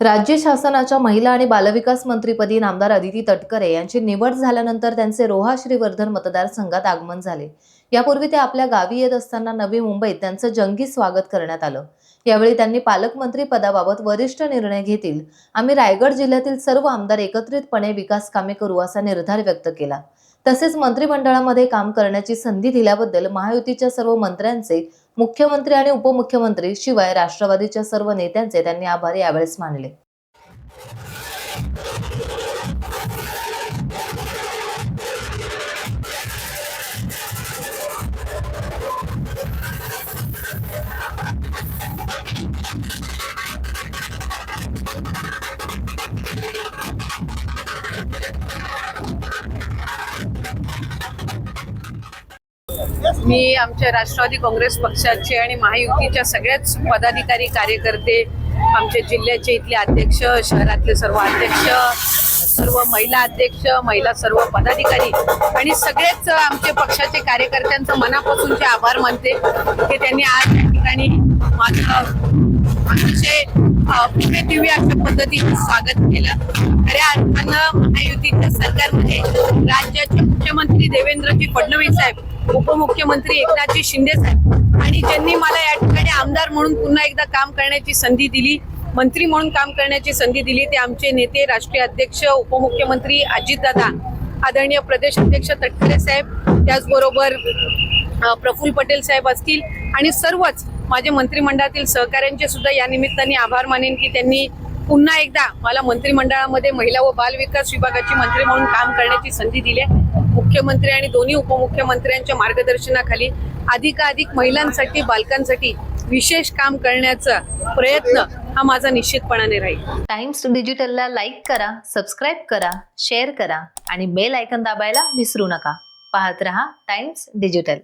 राज्य शासनाच्या महिला आणि बालविकास मंत्रीपदी नामदार अदिती तटकरे यांची निवड झाल्यानंतर त्यांचे रोहा श्रीवर्धन मतदारसंघात आगमन झाले। यापूर्वी ते आपल्या गावी येत असताना नवी मुंबईत त्यांचं जंगी स्वागत करण्यात आलं। यावेळी त्यांनी पालकमंत्री पदाबाबत वरिष्ठ निर्णय घेतील, आम्ही रायगड जिल्ह्यातील सर्व आमदार एकत्रितपणे विकास कामे करू असा निर्धार व्यक्त केला। तसेच मंत्रिमंडळामध्ये काम करण्याची संधी दिल्याबद्दल महायुतीच्या सर्व मंत्र्यांचे, मुख्यमंत्री आणि उपमुख्यमंत्री शिवाय राष्ट्रवादीच्या सर्व नेत्यांचे त्यांनी आभार यावेळेस मानले। मी आमच्या राष्ट्रवादी काँग्रेस पक्षाचे आणि महायुतीच्या सगळ्याच पदाधिकारी कार्यकर्ते, आमच्या जिल्ह्याचे इथले अध्यक्ष, शहरातले सर्व अध्यक्ष, सर्व महिला अध्यक्ष, महिला सर्व पदाधिकारी आणि सगळेच आमचे पक्षाचे कार्यकर्त्यांचं मनापासूनचे आभार मानते की त्यांनी आज या ठिकाणी माझं अतिशय दिव्य अशा पद्धतीने स्वागत केलं। खऱ्या अर्थानं महायुतीच्या सरकारमध्ये राज्याचे मुख्यमंत्री देवेंद्रजी फडणवीस साहेब, उपमुख्यमंत्री एकनाथजी शिंदे साहेब आणि ज्यांनी मला या ठिकाणी आमदार म्हणून पुन्हा एकदा काम करण्याची संधी दिली, मंत्री म्हणून काम करण्याची संधी दिली, ते आमचे नेते, राष्ट्रीय अध्यक्ष, उपमुख्यमंत्री अजितदादा, आदरणीय प्रदेश अध्यक्ष तटकरे साहेब, त्याचबरोबर प्रफुल्ल पटेल साहेब असतील आणि सर्वच माझे मंत्रिमंडळातील सहकाऱ्यांचे सुद्धा या निमित्ताने आभार मानेन की त्यांनी पुन्हा एकदा मला मंत्रिमंडळामध्ये महिला व बाल विकास विभागाची मंत्री म्हणून काम करण्याची संधी दिली आहे। मुख्यमंत्री आणि दोन्ही उपमुख्यमंत्र्यांच्या मार्गदर्शनाखाली अधिकाधिक महिलांसाठी, बालकांसाठी विशेष काम करण्याचा प्रयत्न हा माझा निश्चितपणाने राहील। टाइम्स डिजिटलला लाईक करा, सबस्क्राइब करा, शेअर करा आणि बेल आयकॉन दाबायला विसरू नका। पाहत रहा टाइम्स डिजिटल।